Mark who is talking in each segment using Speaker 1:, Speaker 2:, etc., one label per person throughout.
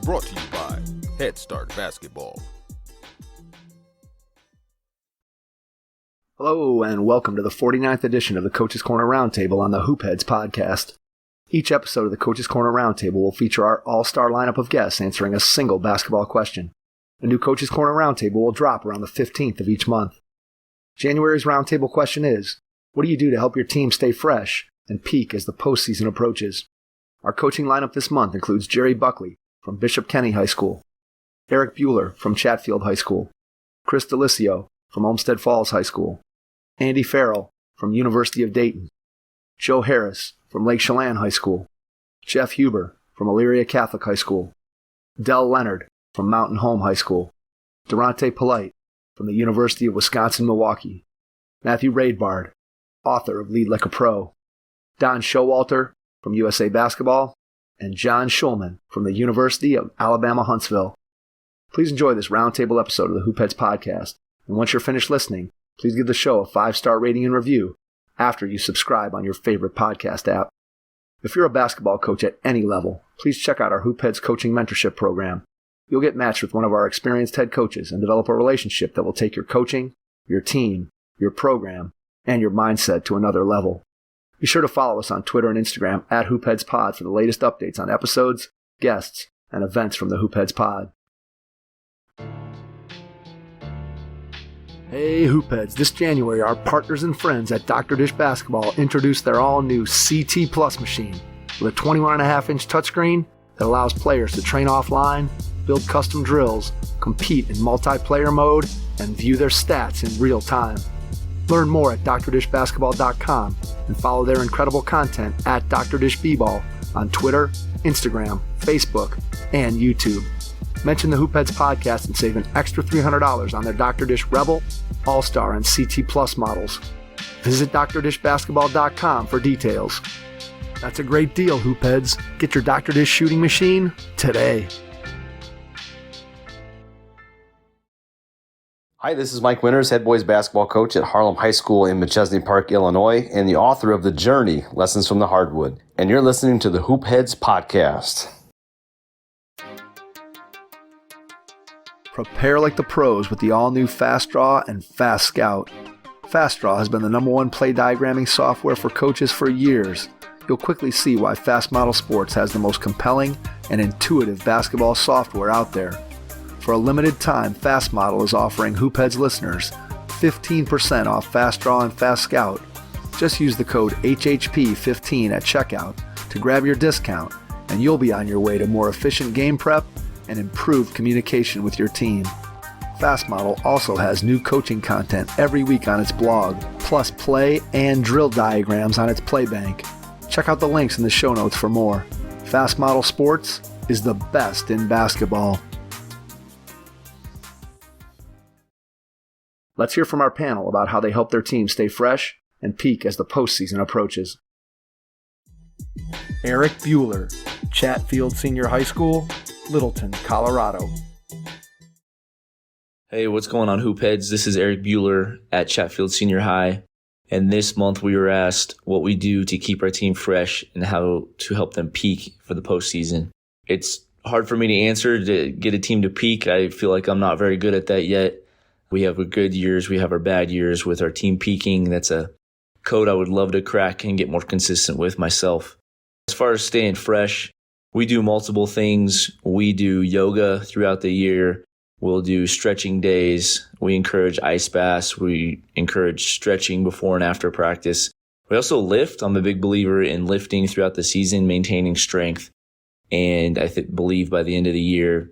Speaker 1: brought to you by Head Start Basketball.
Speaker 2: Hello, and welcome to the 49th edition of the Coach's Corner Roundtable on the Hoopheads podcast. Each episode of the Coach's Corner Roundtable will feature our all-star lineup of guests answering a single basketball question. A new Coach's Corner Roundtable will drop around the 15th of each month. January's Roundtable question is, what do you do to help your team stay fresh and peak as the postseason approaches? Our coaching lineup this month includes Jerry Buckley from Bishop Kenny High School, Erik Buehler from Chatfield High School, Chris DeLisio from Olmsted Falls High School, Andy Farrell from University of Dayton, Joe Harris from Lake Chelan High School, Jeff Huber from Elyria Catholic High School, Dell Leonard from Mountain Home High School, Deronte from the University of Wisconsin-Milwaukee, Matthew Raidbard, author of Lead Like a Pro, Don Showalter from USA Basketball, and John Schulman from the University of Alabama Huntsville. Please enjoy this roundtable episode of the Hoopheads podcast, and once you're finished listening, please give the show a 5-star rating and review after you subscribe on your favorite podcast app. If you're a basketball coach at any level, please check out our Hoopheads Coaching Mentorship Program. You'll get matched with one of our experienced head coaches and develop a relationship that will take your coaching, your team, your program, and your mindset to another level. Be sure to follow us on Twitter and Instagram at HoopheadsPod for the latest updates on episodes, guests, and events from the Hoopheads Pod. Hey Hoopheads, this January our partners and friends at Dr. Dish Basketball introduced their all-new CT Plus machine with a 21.5-inch touchscreen that allows players to train offline, build custom drills, compete in multiplayer mode, and view their stats in real time. Learn more at drdishbasketball.com and follow their incredible content at Dr. Dish B-Ball on Twitter, Instagram, Facebook, and YouTube. Mention the Hoopheads podcast and save an extra $300 on their Dr. Dish Rebel, All-Star, and CT Plus models. Visit drdishbasketball.com for details. That's a great deal, Hoopheads. Get your Dr. Dish shooting machine today.
Speaker 3: Hi, this is Mike Winters, head boys basketball coach at Harlem High School in Machesney Park, Illinois, and the author of The Journey, Lessons from the Hardwood. And you're listening to the Hoopheads podcast.
Speaker 2: Prepare like the pros with the all-new Fast Draw and Fast Scout. Fast Draw has been the #1 play diagramming software for coaches for years. You'll quickly see why Fast Model Sports has the most compelling and intuitive basketball software out there. For a limited time, Fast Model is offering Hoopheads listeners 15% off Fast Draw and Fast Scout. Just use the code HHP15 at checkout to grab your discount, and you'll be on your way to more efficient game prep and improved communication with your team. Fast Model also has new coaching content every week on its blog, plus play and drill diagrams on its Playbank. Check out the links in the show notes for more. Fast Model Sports is the best in basketball. Let's hear from our panel about how they help their team stay fresh and peak as the postseason approaches. Erik Buehler, Chatfield Senior High School, Littleton, Colorado.
Speaker 4: Hey, what's going on, Hoopheads? This is Erik Buehler at Chatfield Senior High, and this month we were asked what we do to keep our team fresh and how to help them peak for the postseason. It's hard for me to answer to get a team to peak. I feel like I'm not very good at that yet. We have our good years, we have our bad years with our team peaking. That's a code I would love to crack and get more consistent with myself. As far as staying fresh, we do multiple things. We do yoga throughout the year. We'll do stretching days. We encourage ice baths. We encourage stretching before and after practice. We also lift. I'm a big believer in lifting throughout the season, maintaining strength. And I believe by the end of the year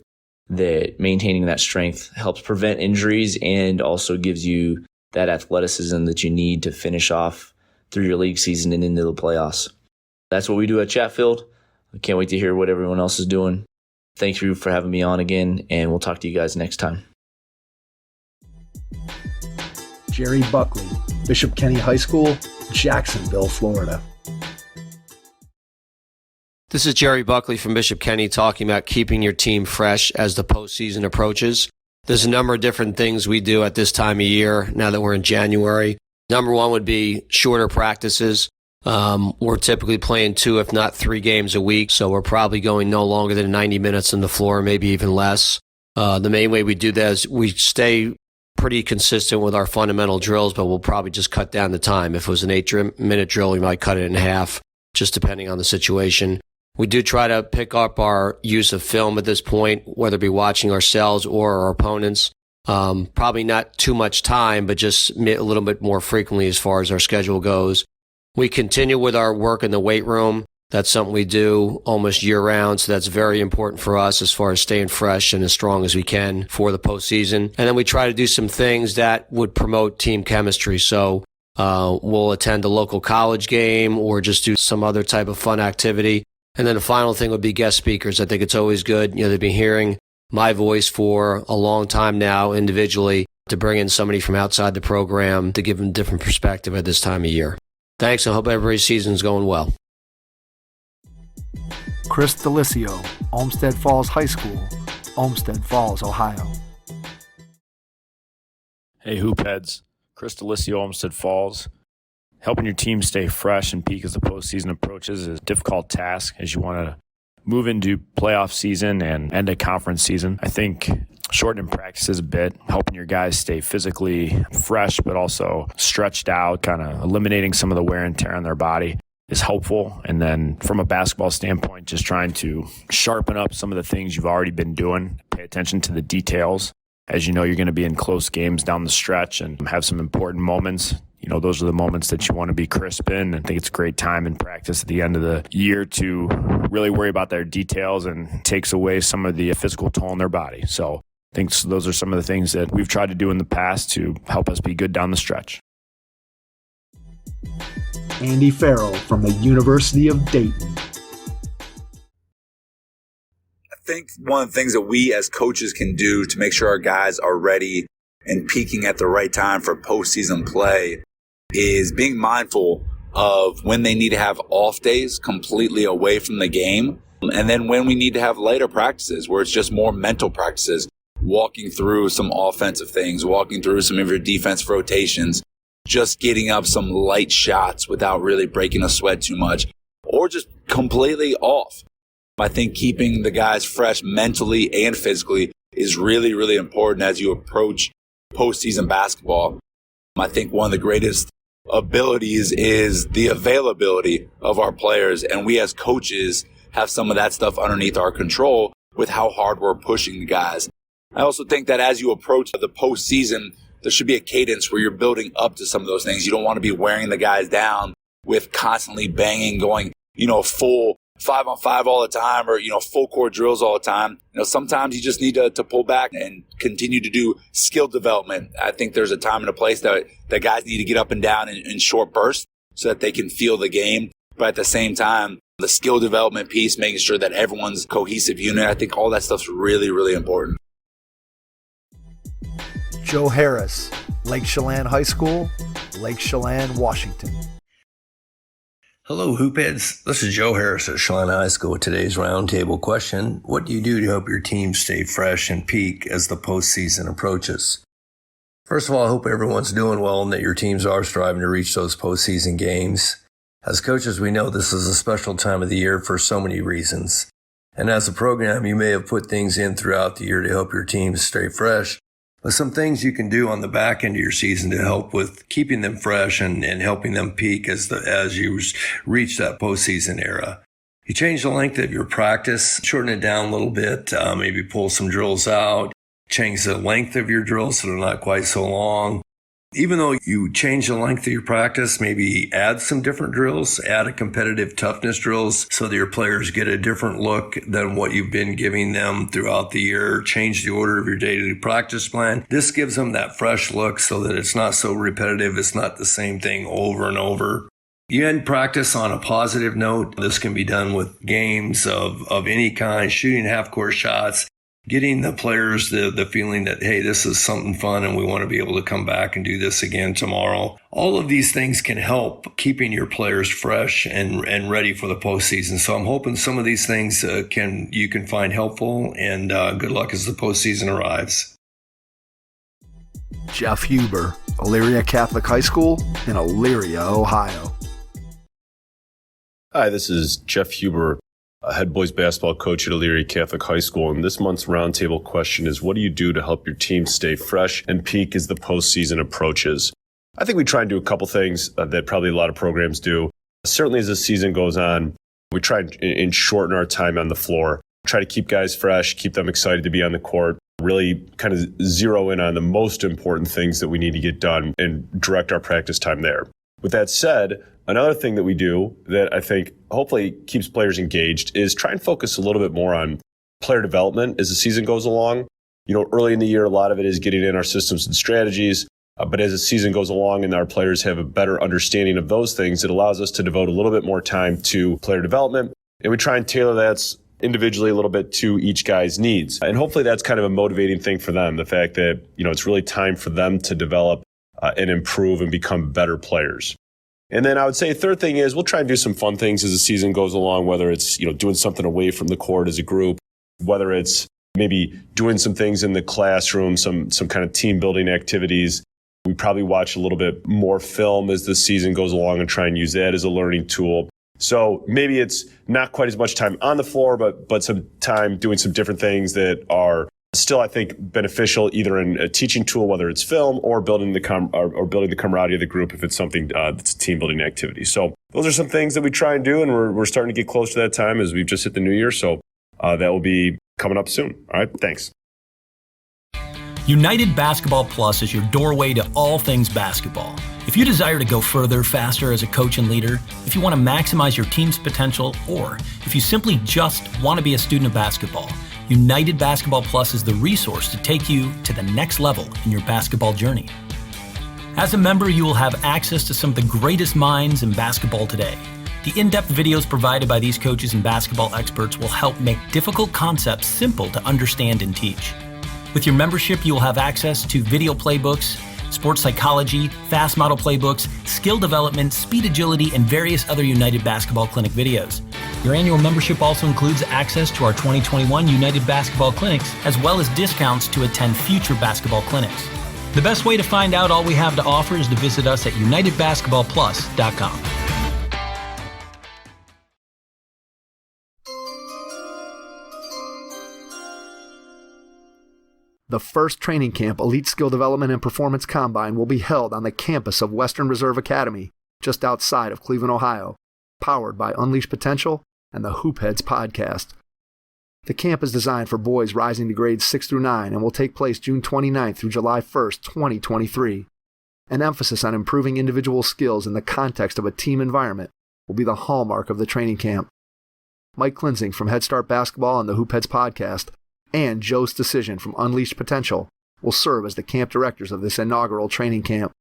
Speaker 4: that maintaining that strength helps prevent injuries and also gives you that athleticism that you need to finish off through your league season and into the playoffs. That's what we do at Chatfield. I can't wait to hear what everyone else is doing. Thank you for having me on again, and we'll talk to you guys next time.
Speaker 2: Jerry Buckley, Bishop Kenny High School, Jacksonville, Florida.
Speaker 5: This is Jerry Buckley from Bishop Kenny talking about keeping your team fresh as the postseason approaches. There's a number of different things we do at this time of year now that we're in January. Number one would be shorter practices. We're typically playing 2, if not 3 games a week, so we're probably going no longer than 90 minutes on the floor, maybe even less. The main way we do that is we stay pretty consistent with our fundamental drills, but we'll probably just cut down the time. If it was an 8-minute drill, we might cut it in half, just depending on the situation. We do try to pick up our use of film at this point, whether it be watching ourselves or our opponents. Probably not too much time, but just a little bit more frequently as far as our schedule goes. We continue with our work in the weight room. That's something we do almost year-round, so that's very important for us as far as staying fresh and as strong as we can for the postseason. And then we try to do some things that would promote team chemistry. So we'll attend a local college game or just do some other type of fun activity. And then the final thing would be guest speakers. I think it's always good. They've been hearing my voice for a long time now individually, to bring in somebody from outside the program to give them a different perspective at this time of year. Thanks. I hope everybody's season's going well.
Speaker 2: Chris DeLisio, Olmsted Falls High School, Olmsted Falls, Ohio.
Speaker 6: Hey, Hoopheads. Chris DeLisio, Olmsted Falls. Helping your team stay fresh and peak as the postseason approaches is a difficult task as you want to move into playoff season and end a conference season. I think shortening practices a bit, helping your guys stay physically fresh but also stretched out, kind of eliminating some of the wear and tear on their body is helpful. And then from a basketball standpoint, just trying to sharpen up some of the things you've already been doing, pay attention to the details. As you know, you're going to be in close games down the stretch and have some important moments. Those are the moments that you want to be crisp in. I think it's a great time in practice at the end of the year to really worry about their details and takes away some of the physical toll on their body. So I think those are some of the things that we've tried to do in the past to help us be good down the stretch.
Speaker 2: Andy Farrell from the University of Dayton.
Speaker 7: I think one of the things that we as coaches can do to make sure our guys are ready and peaking at the right time for postseason play is being mindful of when they need to have off days completely away from the game, and then when we need to have later practices where it's just more mental practices, walking through some offensive things, walking through some of your defense rotations, just getting up some light shots without really breaking a sweat too much, or just completely off. I think keeping the guys fresh mentally and physically is really, really important as you approach postseason basketball. I think one of the greatest abilities is the availability of our players, and we as coaches have some of that stuff underneath our control with how hard we're pushing the guys. I also think that as you approach the postseason, there should be a cadence where you're building up to some of those things. You don't want to be wearing the guys down with constantly banging, going, full 5-on-5 all the time, or, full court drills all the time. Sometimes you just need to pull back and continue to do skill development. I think there's a time and a place that guys need to get up and down in short bursts so that they can feel the game. But at the same time, the skill development piece, making sure that everyone's a cohesive unit, I think all that stuff's really, really important.
Speaker 2: Joe Harris, Lake Chelan High School, Lake Chelan, Washington.
Speaker 8: Hello, Hoopheads. This is Joe Harris at Chelan High School with today's roundtable question. What do you do to help your team stay fresh and peak as the postseason approaches? First of all, I hope everyone's doing well and that your teams are striving to reach those postseason games. As coaches, we know this is a special time of the year for so many reasons. And as a program, you may have put things in throughout the year to help your teams stay fresh. But some things you can do on the back end of your season to help with keeping them fresh and helping them peak as you reach that postseason era. You change the length of your practice, shorten it down a little bit, maybe pull some drills out, change the length of your drills so they're not quite so long. Even though you change the length of your practice, maybe add some different drills, add a competitive toughness drills so that your players get a different look than what you've been giving them throughout the year. Change the order of your daily practice plan. This gives them that fresh look so that it's not so repetitive. It's not the same thing over and over. You end practice on a positive note. This can be done with games of any kind, shooting half-court shots, getting the players the feeling that, hey, this is something fun and we want to be able to come back and do this again tomorrow. All of these things can help keeping your players fresh and ready for the postseason. So I'm hoping some of these things you can find helpful, and good luck as the postseason arrives.
Speaker 2: Jeff Huber, Elyria Catholic High School in Elyria, Ohio.
Speaker 9: Hi, this is Jeff Huber, head boys basketball coach at Elyria Catholic High School. And this month's roundtable question is, what do you do to help your team stay fresh and peak as the postseason approaches? I think we try and do a couple things that probably a lot of programs do. Certainly as the season goes on, we try and shorten our time on the floor, try to keep guys fresh, keep them excited to be on the court, really kind of zero in on the most important things that we need to get done and direct our practice time there. With that said, another thing that we do that I think hopefully keeps players engaged is try and focus a little bit more on player development as the season goes along. Early in the year, a lot of it is getting in our systems and strategies. But as the season goes along and our players have a better understanding of those things, it allows us to devote a little bit more time to player development. And we try and tailor that individually a little bit to each guy's needs. And hopefully that's kind of a motivating thing for them, the fact that, it's really time for them to develop and improve and become better players. And then I would say a third thing is we'll try and do some fun things as the season goes along, whether it's, doing something away from the court as a group, whether it's maybe doing some things in the classroom, some kind of team building activities. We probably watch a little bit more film as the season goes along and try and use that as a learning tool. So maybe it's not quite as much time on the floor, but some time doing some different things that are still, I think, beneficial either in a teaching tool, whether it's film or building the camaraderie of the group if it's something that's a team building activity. So those are some things that we try and do, and we're starting to get close to that time as we've just hit the new year. So that will be coming up soon. All right, thanks.
Speaker 10: United Basketball Plus is your doorway to all things basketball. If you desire to go further, faster as a coach and leader, if you want to maximize your team's potential, or if you simply just want to be a student of basketball, United Basketball Plus is the resource to take you to the next level in your basketball journey. As a member, you will have access to some of the greatest minds in basketball today. The in-depth videos provided by these coaches and basketball experts will help make difficult concepts simple to understand and teach. With your membership, you will have access to video playbooks, sports psychology, fast model playbooks, skill development, speed agility, and various other United Basketball Clinic videos. Your annual membership also includes access to our 2021 United Basketball Clinics, as well as discounts to attend future basketball clinics. The best way to find out all we have to offer is to visit us at unitedbasketballplus.com.
Speaker 2: The first training camp Elite Skill Development and Performance Combine will be held on the campus of Western Reserve Academy, just outside of Cleveland, Ohio, powered by Unleash Potential and the Hoopheads podcast. The camp is designed for boys rising to grades 6 through 9 and will take place June 29th through July 1st, 2023. An emphasis on improving individual skills in the context of a team environment will be the hallmark of the training camp. Mike Klinzing from Head Start Basketball and the Hoopheads podcast and Joe's Decision from Unleashed Potential will serve as the camp directors of this inaugural training camp.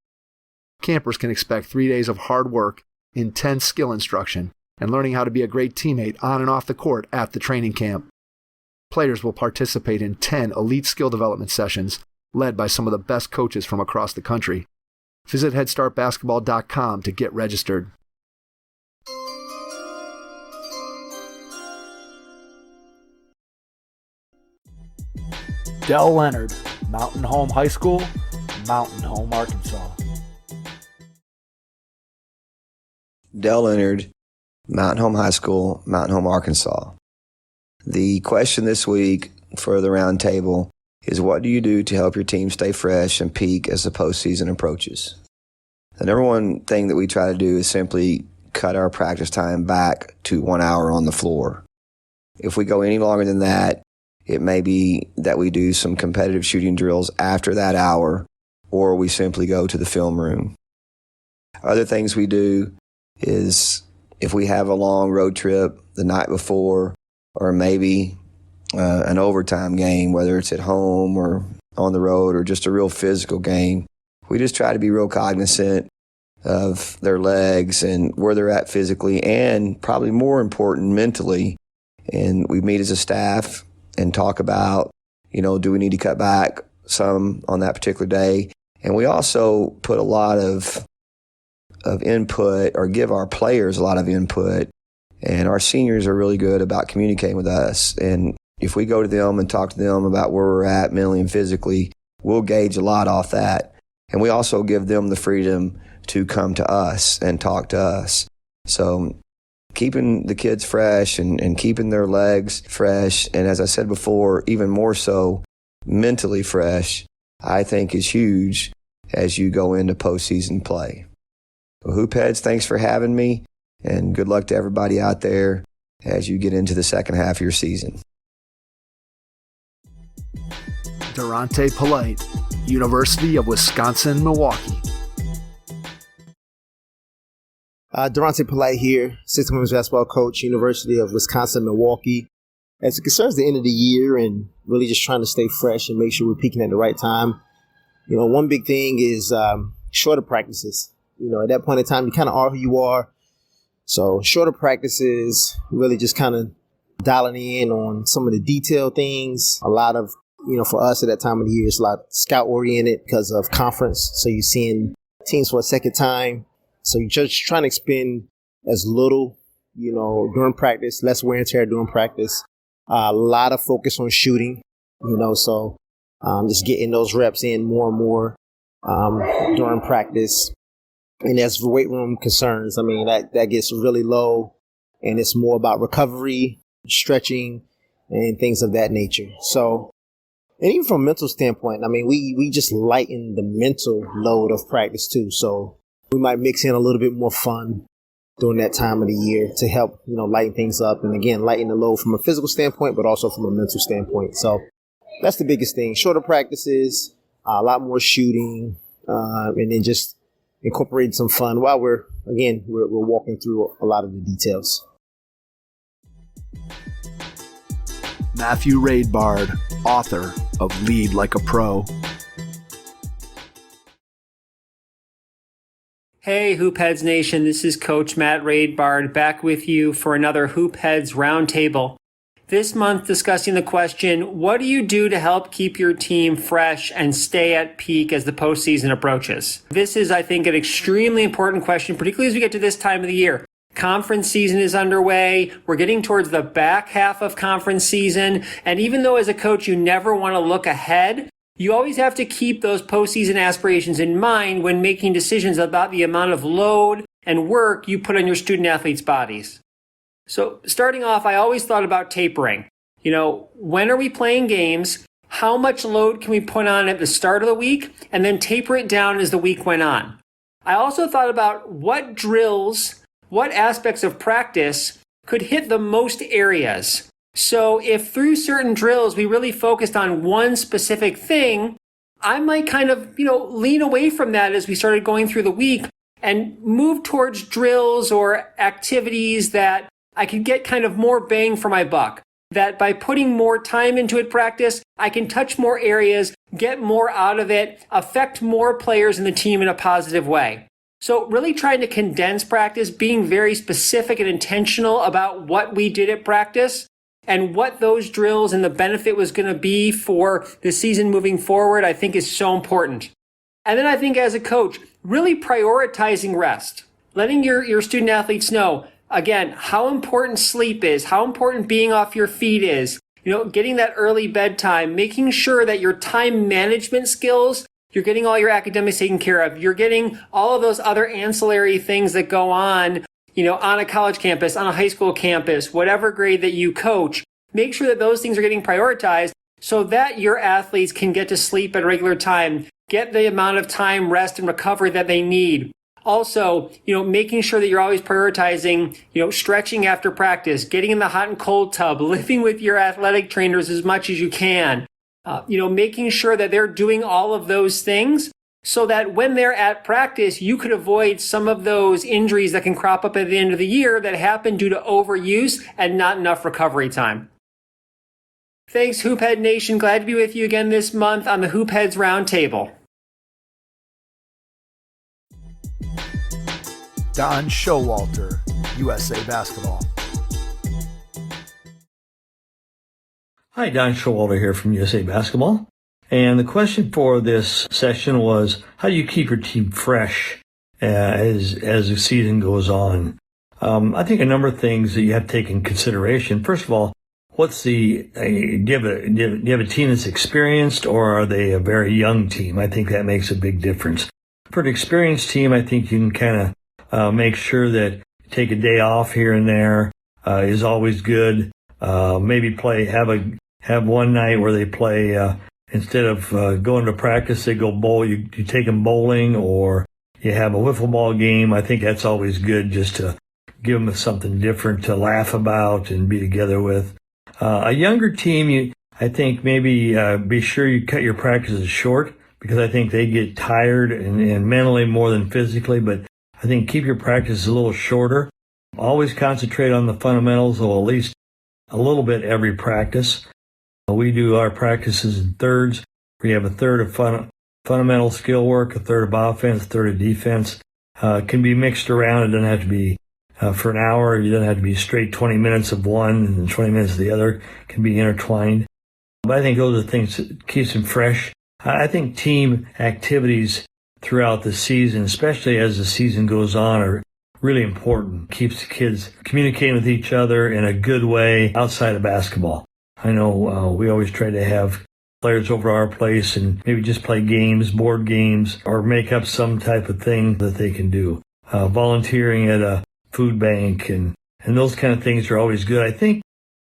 Speaker 2: Campers can expect 3 days of hard work, intense skill instruction, and learning how to be a great teammate on and off the court at the training camp. Players will participate in 10 elite skill development sessions led by some of the best coaches from across the country. Visit headstartbasketball.com to get registered.
Speaker 11: Dell Leonard, Mountain Home High School, Mountain Home, Arkansas.
Speaker 12: Dell Leonard, Mountain Home High School, Mountain Home, Arkansas. The question this week for the round table is, what do you do to help your team stay fresh and peak as the postseason approaches? The number one thing that we try to do is simply cut our practice time back to 1 hour on the floor. If we go any longer than that, it may be that we do some competitive shooting drills after that hour, or we simply go to the film room. Other things we do is if we have a long road trip the night before, or maybe an overtime game, whether it's at home or on the road or just a real physical game, we just try to be real cognizant of their legs and where they're at physically, and probably more important, mentally. And we meet as a staff and talk about, do we need to cut back some on that particular day? And we also put a lot of input, or give our players a lot of input. And our seniors are really good about communicating with us. And if we go to them and talk to them about where we're at mentally and physically, we'll gauge a lot off that. And we also give them the freedom to come to us and talk to us. So keeping the kids fresh and keeping their legs fresh, and as I said before, even more so, mentally fresh, I think is huge as you go into postseason play. So Hoopheads, thanks for having me, and good luck to everybody out there as you get into the second half of your season.
Speaker 2: Deronte Polite, University of Wisconsin-Milwaukee.
Speaker 13: Deronte Polite here, assistant women's basketball coach, University of Wisconsin-Milwaukee. As it concerns the end of the year and really just trying to stay fresh and make sure we're peaking at the right time, one big thing is shorter practices. At that point in time, you kind of are who you are. So shorter practices, really just kind of dialing in on some of the detailed things. A lot of, for us at that time of the year, it's a lot scout-oriented because of conference. So you're seeing teams for a second time. So you're just trying to expend as little, during practice, less wear and tear during practice. A lot of focus on shooting, so just getting those reps in more and more during practice. And as for weight room concerns, that gets really low, and it's more about recovery, stretching, and things of that nature. So, and even from a mental standpoint, we just lighten the mental load of practice too. So we might mix in a little bit more fun during that time of the year to help, lighten things up. And again, lighten the load from a physical standpoint, but also from a mental standpoint. So that's the biggest thing. Shorter practices, a lot more shooting, and then just incorporating some fun while we're walking through a lot of the details.
Speaker 2: Matthew Raidbard, author of Lead Like a Pro.
Speaker 14: Hey, Hoopheads Nation, this is Coach Matt Raidbard back with you for another Hoopheads Roundtable. This month discussing the question, what do you do to help keep your team fresh and stay at peak as the postseason approaches? This is, I think, an extremely important question, particularly as we get to this time of the year. Conference season is underway. We're getting towards the back half of conference season. And even though as a coach you never want to look ahead, you always have to keep those postseason aspirations in mind when making decisions about the amount of load and work you put on your student athletes' bodies. So starting off, I always thought about tapering. When are we playing games? How much load can we put on at the start of the week? And then taper it down as the week went on. I also thought about what drills, what aspects of practice could hit the most areas. So if through certain drills we really focused on one specific thing, I might kind of, lean away from that as we started going through the week and move towards drills or activities that I could get kind of more bang for my buck. That by putting more time into it practice, I can touch more areas, get more out of it, affect more players in the team in a positive way. So really trying to condense practice, being very specific and intentional about what we did at practice and what those drills and the benefit was going to be for the season moving forward, I think is so important. And then I think as a coach, really prioritizing rest, letting your student athletes know, again, how important sleep is, how important being off your feet is, getting that early bedtime, making sure that your time management skills, you're getting all your academics taken care of. You're getting all of those other ancillary things that go on, on a college campus, on a high school campus, whatever grade that you coach. Make sure that those things are getting prioritized so that your athletes can get to sleep at a regular time, get the amount of time, rest, and recovery that they need. Also, making sure that you're always prioritizing, stretching after practice, getting in the hot and cold tub, living with your athletic trainers as much as you can. Making sure that they're doing all of those things so that when they're at practice, you could avoid some of those injuries that can crop up at the end of the year that happen due to overuse and not enough recovery time. Thanks, Hoophead Nation. Glad to be with you again this month on the Hoopheads Roundtable.
Speaker 2: Don Showalter, USA Basketball.
Speaker 15: Hi, Don Showalter here from USA Basketball. And the question for this session was, how do you keep your team fresh as the season goes on? I think a number of things that you have to take in consideration. First of all, do you have a team that's experienced, or are they a very young team? I think that makes a big difference. For an experienced team, I think you can kind of make sure that take a day off here and there is always good. Maybe have one night where they play, instead of going to practice, they go bowl. You take them bowling, or you have a wiffle ball game. I think that's always good, just to give them something different to laugh about and be together with. A younger team, I think maybe be sure you cut your practices short, because I think they get tired and mentally more than physically. But I think keep your practices a little shorter. Always concentrate on the fundamentals, or at least a little bit every practice. We do our practices in thirds. We have a third of fundamental skill work, a third of offense, a third of defense. It can be mixed around. It doesn't have to be for an hour. It doesn't have to be straight 20 minutes of one and 20 minutes of the other. It can be intertwined. But I think those are things that keeps them fresh. I think team activities throughout the season, especially as the season goes on, are really important. Keeps the kids communicating with each other in a good way outside of basketball. I know we always try to have players over to our place and maybe just play games, board games, or make up some type of thing that they can do. Volunteering at a food bank and those kind of things are always good, I think,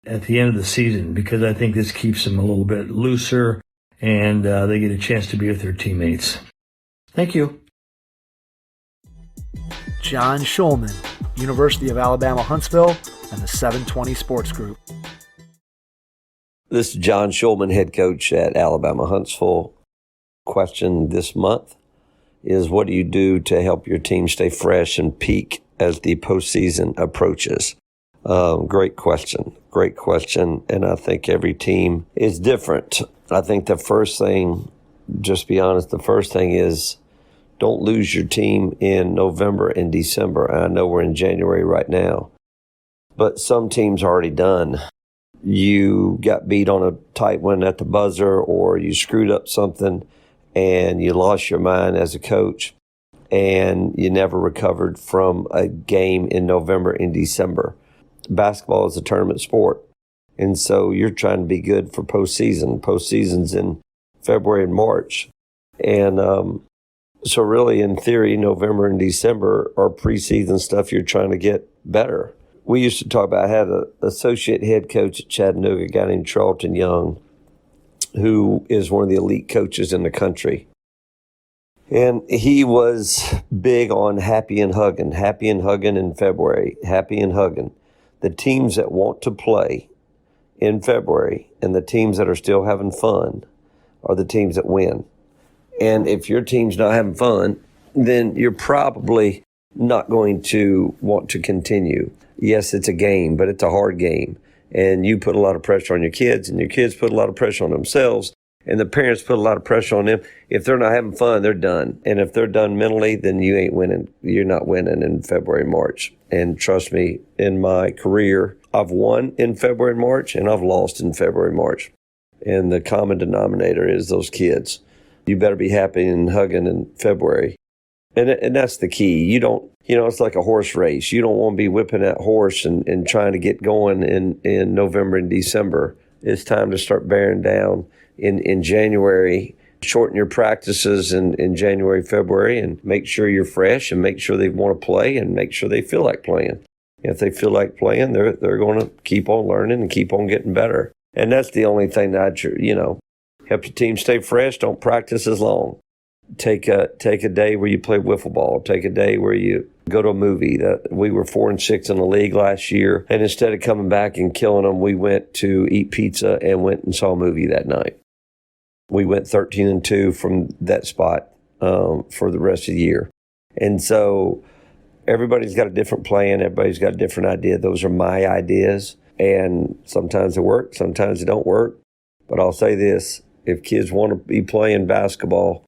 Speaker 15: at the end of the season, because I think this keeps them a little bit looser and they get a chance to be with their teammates. Thank you.
Speaker 2: John Schulman, University of Alabama Huntsville, and the 720 Sports Group.
Speaker 16: This is John Schulman, head coach at Alabama Huntsville. Question this month is, what do you do to help your team stay fresh and peak as the postseason approaches? Great question. And I think every team is different. I think the first thing, just be honest, the first thing is don't lose your team in November and December. I know we're in January right now, but some teams are already done. You got beat on a tight one at the buzzer, or you screwed up something and you lost your mind as a coach, and you never recovered from a game in November and December. Basketball is a tournament sport, and so you're trying to be good for postseason. Postseason's in February and March. And so really, in theory, November and December are preseason stuff you're trying to get better. We used to talk about, I had an associate head coach at Chattanooga, a guy named Charlton Young, who is one of the elite coaches in the country. And he was big on happy and hugging in February, happy and hugging. The teams that want to play in February and the teams that are still having fun are the teams that win. And if your team's not having fun, then you're probably not going to want to continue. Yes, it's a game, but it's a hard game. And you put a lot of pressure on your kids, and your kids put a lot of pressure on themselves, and the parents put a lot of pressure on them. If they're not having fun, they're done. And if they're done mentally, then you ain't winning. You're not winning in February, March. And trust me, in my career, I've won in February and March, and I've lost in February, March. And the common denominator is those kids. You better be happy and hugging in February. And that's the key. You don't, it's like a horse race. You don't want to be whipping that horse and trying to get going in November and December. It's time to start bearing down in January. Shorten your practices in January, February, and make sure you're fresh and make sure they want to play and make sure they feel like playing. If they feel like playing, they're going to keep on learning and keep on getting better. And that's the only thing that help your team stay fresh. Don't practice as long. Take a day where you play wiffle ball. Take a day where you go to a movie. We were 4-6 in the league last year, and instead of coming back and killing them, we went to eat pizza and went and saw a movie that night. We went 13-2 from that spot for the rest of the year. And so everybody's got a different plan. Everybody's got a different idea. Those are my ideas, and sometimes they work, sometimes they don't work. But I'll say this, if kids want to be playing basketball,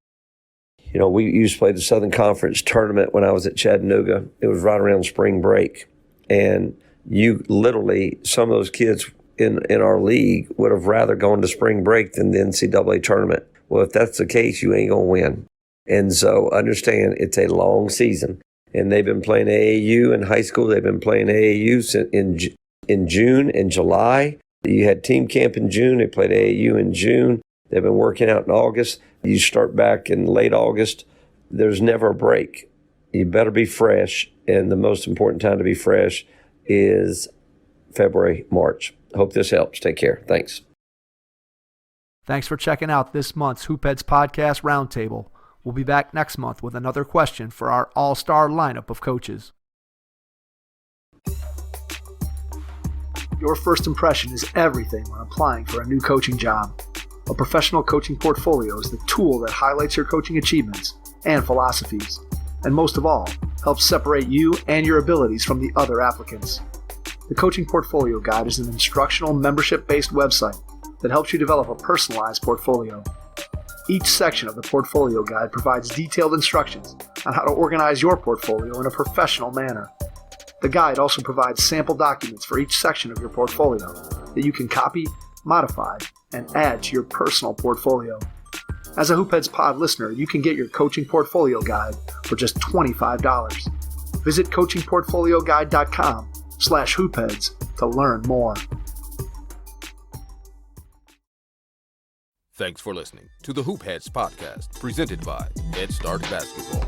Speaker 16: we used to play the Southern Conference tournament when I was at Chattanooga. It was right around spring break. And you literally, some of those kids in our league would have rather gone to spring break than the NCAA tournament. Well, if that's the case, you ain't going to win. And so understand it's a long season. And they've been playing AAU in high school. They've been playing AAU in June and July. You had team camp in June. They played AAU in June. They've been working out in August. You start back in late August. There's never a break. You better be fresh and the most important time to be fresh is February, March. Hope this helps. Take care. Thanks.
Speaker 2: Thanks for checking out this month's Hoopheads Podcast Roundtable. We'll be back next month with another question for our all-star lineup of coaches. Your first impression is everything when applying for a new coaching job. A professional coaching portfolio is the tool that highlights your coaching achievements and philosophies, and most of all, helps separate you and your abilities from the other applicants. The Coaching Portfolio Guide is an instructional, membership-based website that helps you develop a personalized portfolio. Each section of the Portfolio Guide provides detailed instructions on how to organize your portfolio in a professional manner. The guide also provides sample documents for each section of your portfolio that you can copy, modify, and add to your personal portfolio. As a Hoopheads Pod listener, you can get your Coaching Portfolio Guide for just $25. Visit coachingportfolioguide.com/hoopheads to learn more.
Speaker 1: Thanks for listening to the Hoopheads Podcast, presented by Head Start Basketball.